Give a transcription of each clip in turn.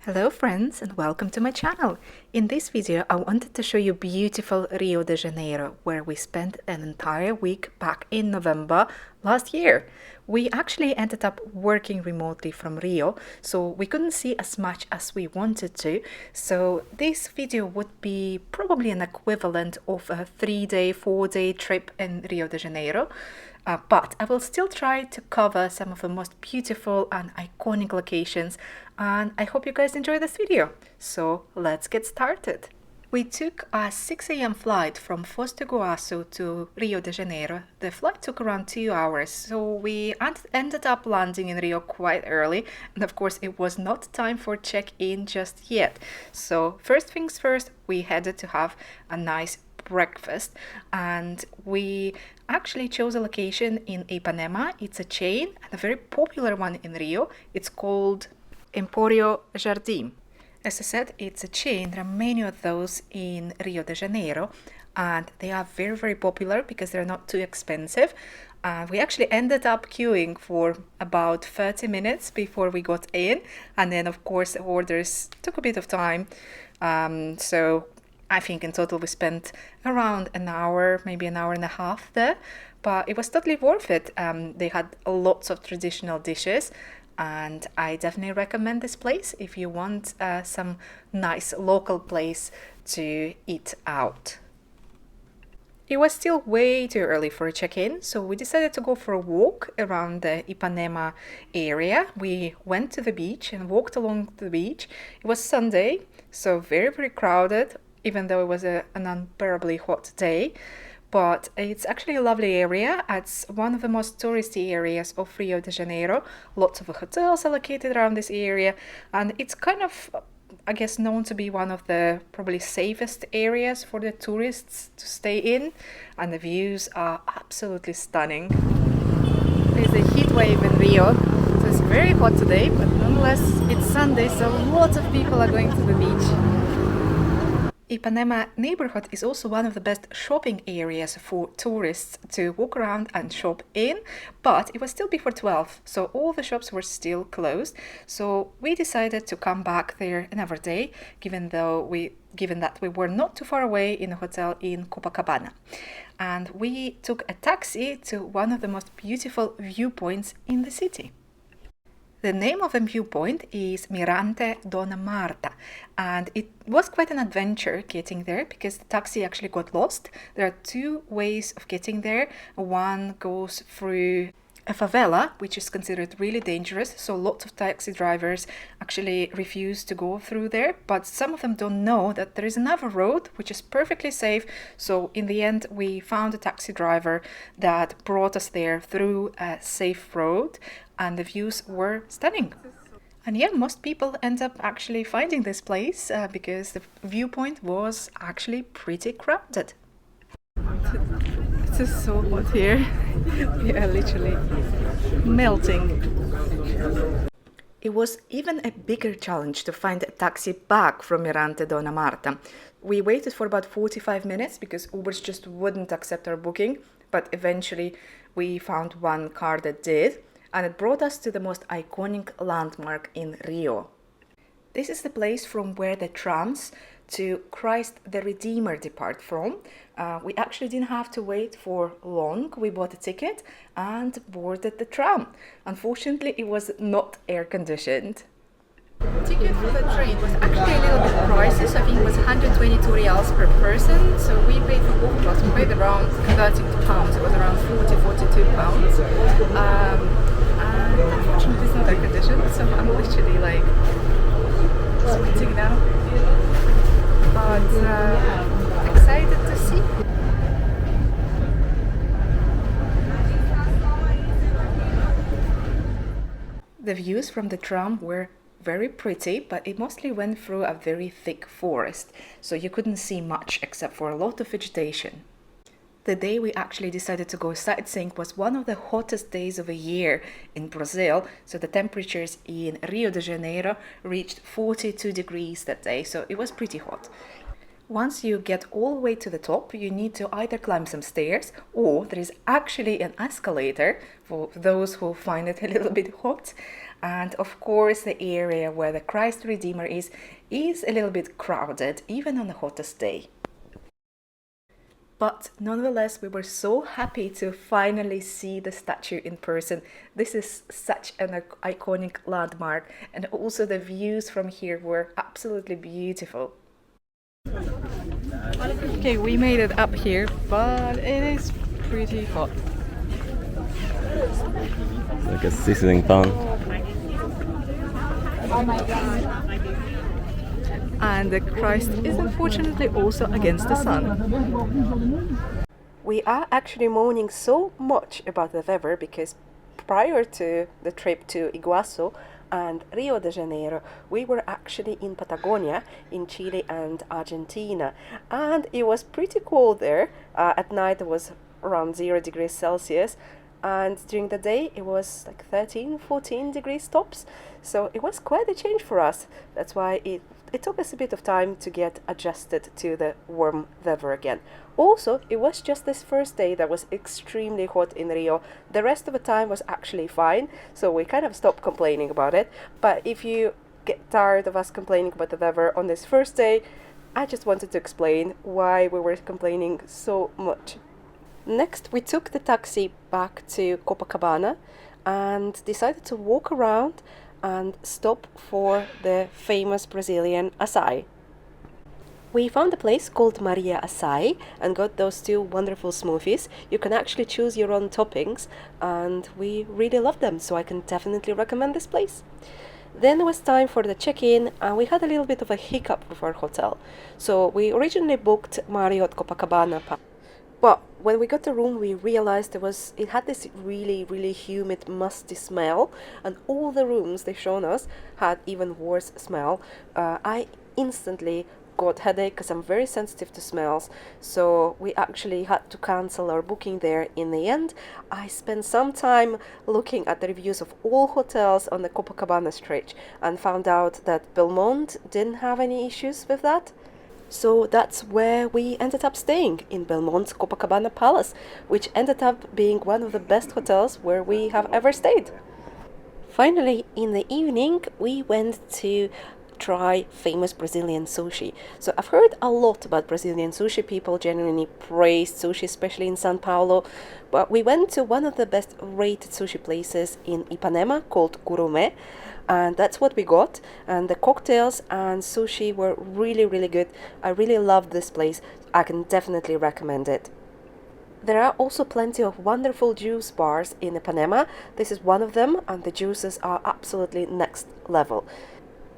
Hello friends and welcome to my channel. In this video I wanted to show you beautiful Rio de Janeiro, where we spent an entire week back in November last year. We actually ended up working remotely from Rio, so we couldn't see as much as we wanted to. So this video would be probably an equivalent of a 3-day, 4-day trip in Rio de Janeiro. But I will still try to cover some of the most beautiful and iconic locations, and I hope you guys enjoy this video. So let's get started. We took a 6 a.m. flight from Foz do Iguaçu to Rio de Janeiro. The flight took around 2 hours, so we ended up landing in Rio quite early, and of course it was not time for check-in just yet. So first things first, we headed to have a nice breakfast, and we actually chose a location in Ipanema. It's a chain and a very popular one in Rio. It's called Emporio Jardim. As I said, it's a chain. There are many of those in Rio de Janeiro, and they are very popular because they're not too expensive. We actually ended up queuing for about 30 minutes before we got in, and then of course the orders took a bit of time. So I think in total we spent around an hour, maybe an hour and a half there, but it was totally worth it. They had lots of traditional dishes, and I definitely recommend this place if you want some nice local place to eat out. It was still way too early for a check-in, so we decided to go for a walk around the Ipanema area. We went to the beach and walked along the beach. It was Sunday, so very crowded, even though it was an unbearably hot day. But it's actually a lovely area. It's one of the most touristy areas of Rio de Janeiro. Lots of hotels are located around this area, and it's kind of, I guess, known to be one of the probably safest areas for the tourists to stay in, and the views are absolutely stunning. There's a heat wave in Rio, so it's very hot today, but nonetheless it's Sunday, so lots of people are going to the beach. Ipanema neighborhood is also one of the best shopping areas for tourists to walk around and shop in, but it was still before 12, so all the shops were still closed. So we decided to come back there another day, given that we were not too far away in a hotel in Copacabana. And we took a taxi to one of the most beautiful viewpoints in the city. The name of the viewpoint is Mirante Dona Marta, and it was quite an adventure getting there because the taxi actually got lost. There are two ways of getting there. One goes through a favela, which is considered really dangerous, so lots of taxi drivers actually refuse to go through there, but some of them don't know that there is another road which is perfectly safe. So in the end we found a taxi driver that brought us there through a safe road, and the views were stunning. And yeah, most people end up actually finding this place because the viewpoint was actually pretty crowded. It's just so hot here. We are literally melting. It was even a bigger challenge to find a taxi back from Mirante Dona Marta. We waited for about 45 minutes because Ubers just wouldn't accept our booking, but eventually we found one car that did, and it brought us to the most iconic landmark in Rio. This is the place from where the trams to Christ the Redeemer depart from. We actually didn't have to wait for long. We bought a ticket and boarded the tram. Unfortunately, it was not air conditioned. Ticket for the train was actually a little bit pricey, so I think it was 122 reals per person. So we paid for both of us. We paid around 32 pounds. It was around 42 pounds. And unfortunately it's not air conditioned, so I'm literally like sweating now. But excited to see. The views from the tram were very pretty, but it mostly went through a very thick forest, so you couldn't see much except for a lot of vegetation. The day we actually decided to go sightseeing was one of the hottest days of the year in Brazil, so the temperatures in Rio de Janeiro reached 42 degrees that day, so it was pretty hot. Once you get all the way to the top, you need to either climb some stairs, or there is actually an escalator for those who find it a little bit hot. And of course, the area where the Christ Redeemer is a little bit crowded, even on the hottest day. But nonetheless, we were so happy to finally see the statue in person. This is such an iconic landmark, and also the views from here were absolutely beautiful. Okay, we made it up here, but it is pretty hot. It's like a sizzling pan. Oh my god. And the Christ is unfortunately also against the sun. We are actually mourning so much about the weather because prior to the trip to Iguazu and Rio de Janeiro, we were actually in Patagonia, in Chile and Argentina, and it was pretty cold there. At night it was around 0 degrees Celsius, and during the day it was like 13-14 degrees tops, so it was quite a change for us. That's why it took us a bit of time to get adjusted to the warm weather again. Also, it was just this first day that was extremely hot in Rio. The rest of the time was actually fine, so we kind of stopped complaining about it. But if you get tired of us complaining about the weather on this first day, I just wanted to explain why we were complaining so much. Next, we took the taxi back to Copacabana and decided to walk around and stop for the famous Brazilian açaí. We found a place called Maria Açaí and got those 2 wonderful smoothies. You can actually choose your own toppings, and we really loved them, so I can definitely recommend this place. Then it was time for the check-in, and we had a little bit of a hiccup with our hotel. So we originally booked Marriott Copacabana. But when we got the room, we realized it had this really, really humid, musty smell, and all the rooms they've shown us had even worse smell. I instantly got headache because I'm very sensitive to smells, so we actually had to cancel our booking there in the end. I spent some time looking at the reviews of all hotels on the Copacabana stretch and found out that Belmont didn't have any issues with that. So that's where we ended up staying, in Belmont's Copacabana Palace, which ended up being one of the best hotels where we have ever stayed. Finally, in the evening, we went to try famous Brazilian sushi. So I've heard a lot about Brazilian sushi. People genuinely praise sushi, especially in São Paulo. But we went to one of the best rated sushi places in Ipanema called Gourmet, and that's what we got. And the cocktails and sushi were really, really good. I really loved this place. I can definitely recommend it. There are also plenty of wonderful juice bars in Ipanema. This is one of them, and the juices are absolutely next level.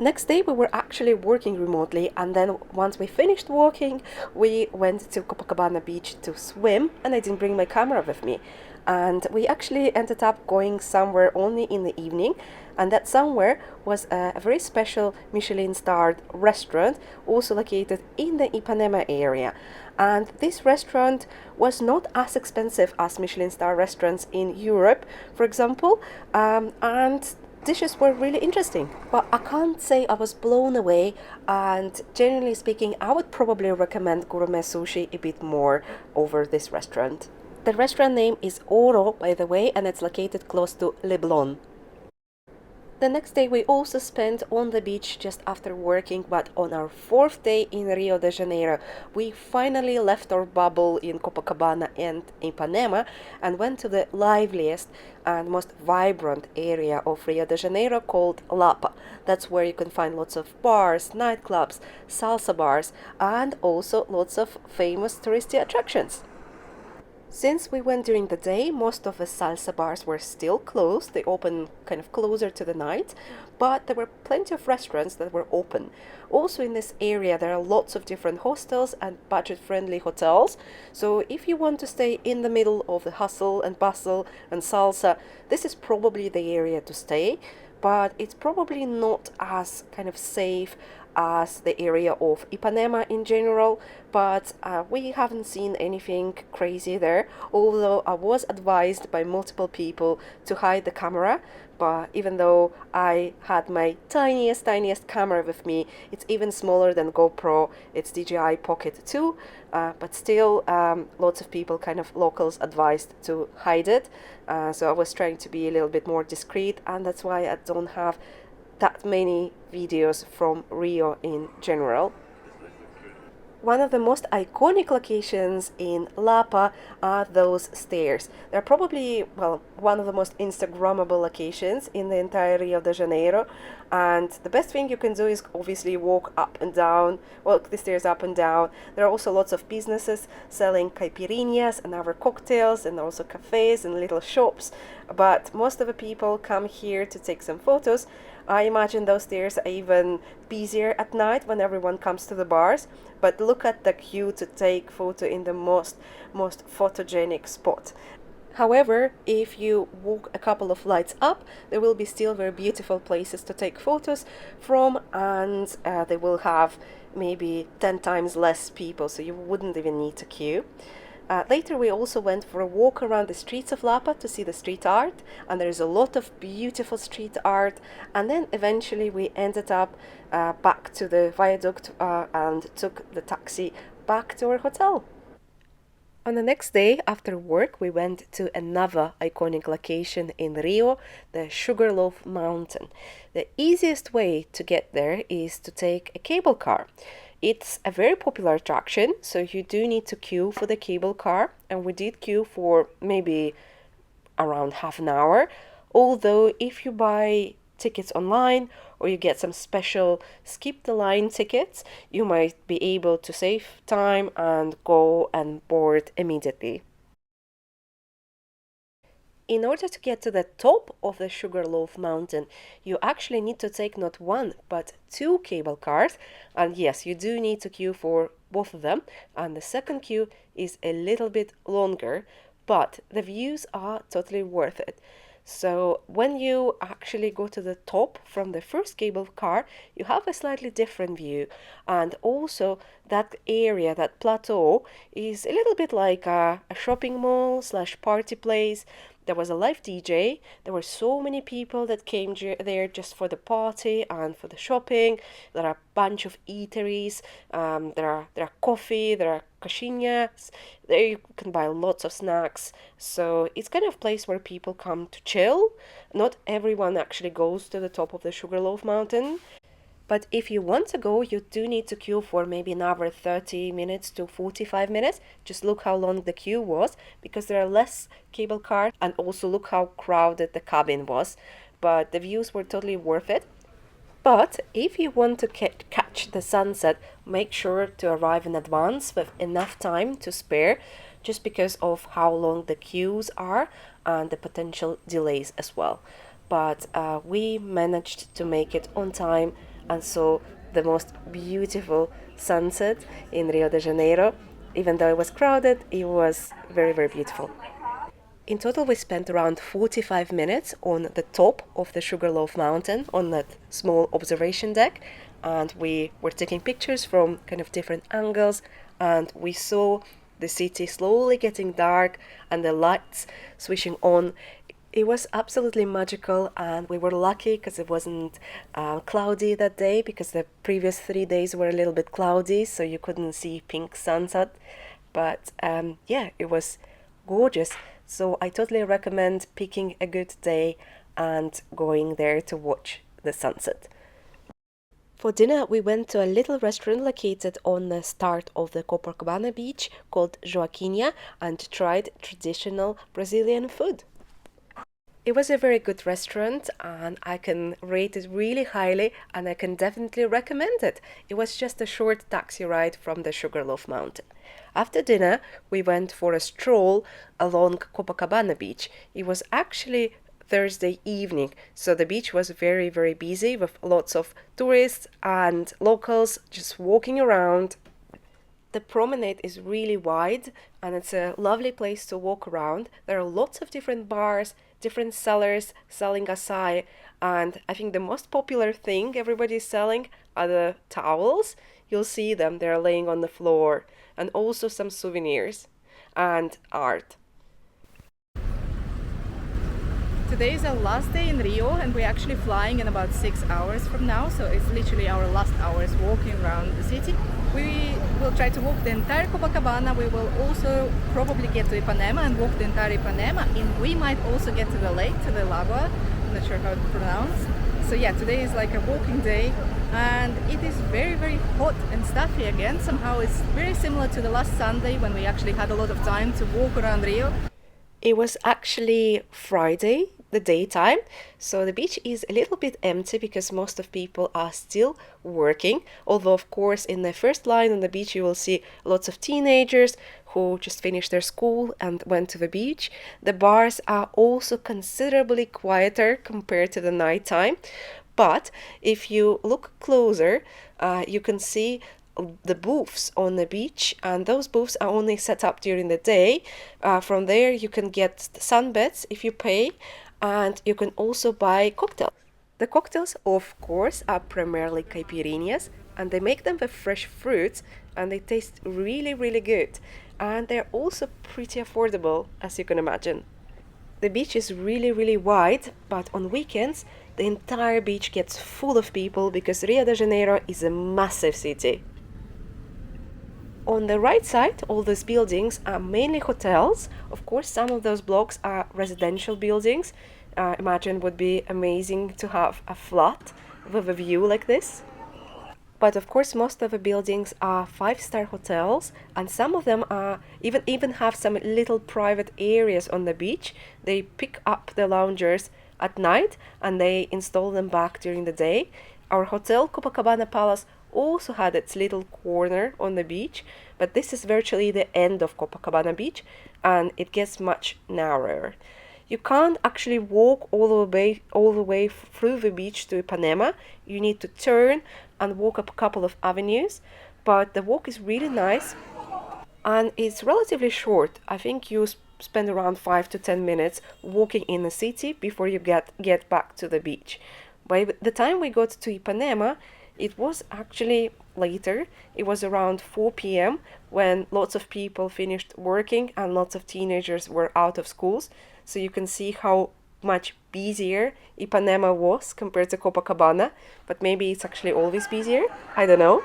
Next day we were actually working remotely, and then once we finished working, we went to Copacabana beach to swim, and I didn't bring my camera with me. And we actually ended up going somewhere only in the evening, and that somewhere was a very special Michelin-starred restaurant, also located in the Ipanema area. And this restaurant was not as expensive as Michelin-star restaurants in Europe, for example, and dishes were really interesting. But I can't say I was blown away, and generally speaking, I would probably recommend Gourmet Sushi a bit more over this restaurant. The restaurant name is Oro, by the way, and it's located close to Leblon. The next day we also spent on the beach just after working, but on our 4th day in Rio de Janeiro, we finally left our bubble in Copacabana and Ipanema and went to the liveliest and most vibrant area of Rio de Janeiro called Lapa. That's where you can find lots of bars, nightclubs, salsa bars, and also lots of famous touristy attractions. Since we went during the day, most of the salsa bars were still closed. They opened kind of closer to the night, but there were plenty of restaurants that were open. Also in this area, there are lots of different hostels and budget-friendly hotels. So if you want to stay in the middle of the hustle and bustle and salsa, this is probably the area to stay. But it's probably not as kind of safe as the area of Ipanema in general, but we haven't seen anything crazy there, although I was advised by multiple people to hide the camera. But even though I had my tiniest camera with me, it's even smaller than GoPro, it's DJI Pocket 2, but still lots of people, kind of locals, advised to hide it. So I was trying to be a little bit more discreet, and that's why I don't have that many videos from Rio in general. One of the most iconic locations in Lapa are those stairs. They're probably, well, one of the most Instagrammable locations in the entire Rio de Janeiro. And the best thing you can do is obviously walk up and down, walk the stairs up and down. There are also lots of businesses selling caipirinhas and other cocktails, and also cafes and little shops. But most of the people come here to take some photos. I imagine those stairs are even busier at night when everyone comes to the bars. But look at the queue to take photo in the most photogenic spot. However, if you walk a couple of lights up, there will be still very beautiful places to take photos from, and they will have maybe 10 times less people, so you wouldn't even need to queue. Later we also went for a walk around the streets of Lapa to see the street art, and there's a lot of beautiful street art. And then eventually we ended up back to the viaduct and took the taxi back to our hotel. On the next day after work, we went to another iconic location in Rio, the Sugarloaf Mountain. The easiest way to get there is to take a cable car. It's a very popular attraction, so you do need to queue for the cable car, and we did queue for maybe around half an hour. Although if you buy tickets online or you get some special skip the line tickets, you might be able to save time and go and board immediately. In order to get to the top of the Sugarloaf Mountain, you actually need to take not one, but two cable cars. And yes, you do need to queue for both of them. And the second queue is a little bit longer, but the views are totally worth it. So when you actually go to the top from the first cable car, you have a slightly different view. And also that area, that plateau, is a little bit like a shopping mall / party place. There was a live DJ. There were so many people that came there just for the party and for the shopping. There are a bunch of eateries. There are coffee. There are caixinhas. There you can buy lots of snacks. So it's kind of a place where people come to chill. Not everyone actually goes to the top of the Sugarloaf Mountain. But if you want to go, you do need to queue for maybe another 30 minutes to 45 minutes. Just look how long the queue was, because there are less cable cars, and also look how crowded the cabin was. But the views were totally worth it. But if you want to catch the sunset, make sure to arrive in advance with enough time to spare, just because of how long the queues are and the potential delays as well. But we managed to make it on time and saw the most beautiful sunset in Rio de Janeiro. Even though it was crowded, it was very beautiful. In total, we spent around 45 minutes on the top of the Sugarloaf Mountain on that small observation deck, and we were taking pictures from kind of different angles, and we saw the city slowly getting dark and the lights switching on. It was absolutely magical, and we were lucky because it wasn't cloudy that day, because the previous 3 days were a little bit cloudy, so you couldn't see pink sunset. But yeah, it was gorgeous. So I totally recommend picking a good day and going there to watch the sunset. For dinner, we went to a little restaurant located on the start of the Copacabana beach called Joaquinha and tried traditional Brazilian food. It was a very good restaurant, and I can rate it really highly, and I can definitely recommend it. It was just a short taxi ride from the Sugarloaf Mountain. After dinner, we went for a stroll along Copacabana beach. It was actually Thursday evening, so the beach was very busy with lots of tourists and locals just walking around. The promenade is really wide, and it's a lovely place to walk around. There are lots of different bars, different sellers selling acai, and I think the most popular thing everybody's selling are the towels. You'll see them, they're laying on the floor, and also some souvenirs and art. Today is our last day in Rio, and we're actually flying in about 6 hours from now, so it's literally our last hours walking around the city. We will try to walk the entire Copacabana. We will also probably get to Ipanema and walk the entire Ipanema, and we might also get to the lake, to the lagoa. I'm not sure how to pronounce. So yeah, today is like a walking day, and it is very, very hot and stuffy again. Somehow it's very similar to the last Sunday when we actually had a lot of time to walk around Rio. It was actually Friday, the daytime, so the beach is a little bit empty because most of people are still working, although of course in the first line on the beach you will see lots of teenagers who just finished their school and went to the beach. The bars are also considerably quieter compared to the nighttime, but if you look closer, you can see the booths on the beach, and those booths are only set up during the day. From there you can get sunbeds if you pay, and you can also buy cocktails. The cocktails, of course, are primarily caipirinhas, and they make them with fresh fruits, and they taste really, really good. And they're also pretty affordable, as you can imagine. The beach is really, really wide, but on weekends, the entire beach gets full of people because Rio de Janeiro is a massive city. On the right side, all those buildings are mainly hotels. Of course, some of those blocks are residential buildings. Imagine would be amazing to have a flat with a view like this. But of course, most of the buildings are five-star hotels, and some of them are even have some little private areas on the beach. They pick up the loungers at night and they install them back during the day. Our hotel, Copacabana Palace, also had its little corner on the beach, but this is virtually the end of Copacabana Beach, and it gets much narrower. You can't actually walk all the way through the beach to Ipanema. You need to turn and walk up a couple of avenues, but the walk is really nice and it's relatively short. I think you spend around 5 to 10 minutes walking in the city before you get back to the beach. By the time we got to Ipanema, it was actually later. It was around 4 p.m. when lots of people finished working and lots of teenagers were out of schools. So you can see how much busier Ipanema was compared to Copacabana, but maybe it's actually always busier, I don't know.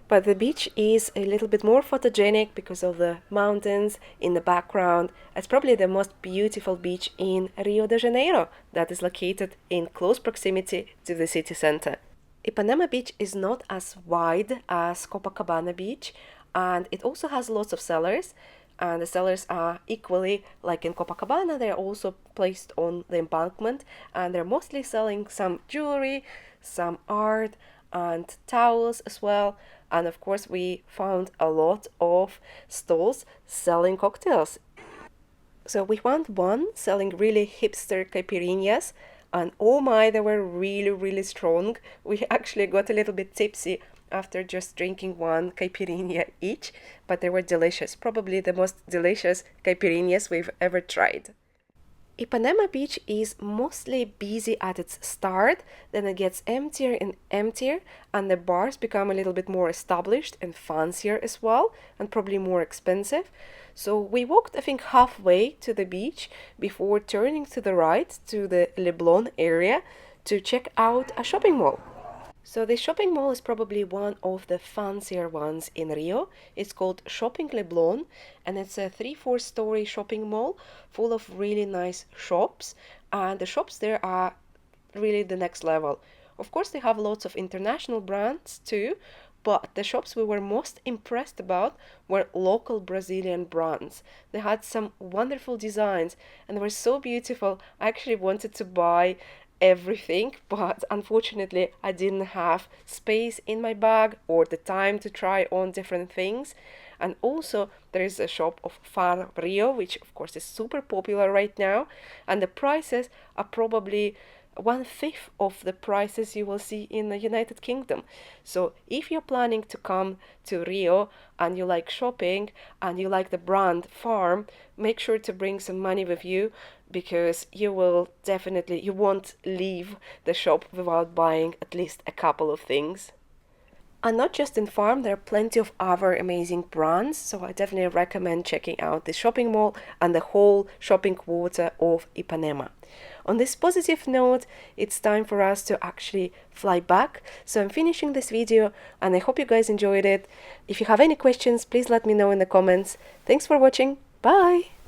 But the beach is a little bit more photogenic because of the mountains in the background. It's probably the most beautiful beach in Rio de Janeiro that is located in close proximity to the city center. Ipanema Beach is not as wide as Copacabana Beach, and it also has lots of cellars, and the cellars are equally like in Copacabana. They're also placed on the embankment, and they're mostly selling some jewelry, some art, and towels as well. And of course, we found a lot of stalls selling cocktails. So we found one selling really hipster caipirinhas, and oh my, they were really, really strong. We actually got a little bit tipsy after just drinking one caipirinha each, but they were delicious. Probably the most delicious caipirinhas we've ever tried. Ipanema Beach is mostly busy at its start, then it gets emptier and emptier, and the bars become a little bit more established and fancier as well, and probably more expensive. So we walked, I think, halfway to the beach before turning to the right to the Leblon area to check out a shopping mall. So the shopping mall is probably one of the fancier ones in Rio. It's called Shopping Leblon, and it's a 3-4 story shopping mall full of really nice shops, and the shops there are really the next level. Of course, they have lots of international brands too, but the shops we were most impressed about were local Brazilian brands. They had some wonderful designs and they were so beautiful. I actually wanted to buy everything, but unfortunately I didn't have space in my bag or the time to try on different things. And also there is a shop of Far Rio, which of course is super popular right now, and the prices are probably 1/5 of the prices you will see in the United Kingdom. So if you're planning to come to Rio and you like shopping and you like the brand Farm, make sure to bring some money with you, because you won't leave the shop without buying at least a couple of things. And not just in Farm, there are plenty of other amazing brands, so I definitely recommend checking out the shopping mall and the whole shopping quarter of Ipanema. On this positive note, it's time for us to actually fly back, so I'm finishing this video and I hope you guys enjoyed it. If you have any questions, please let me know in the comments. Thanks for watching, bye!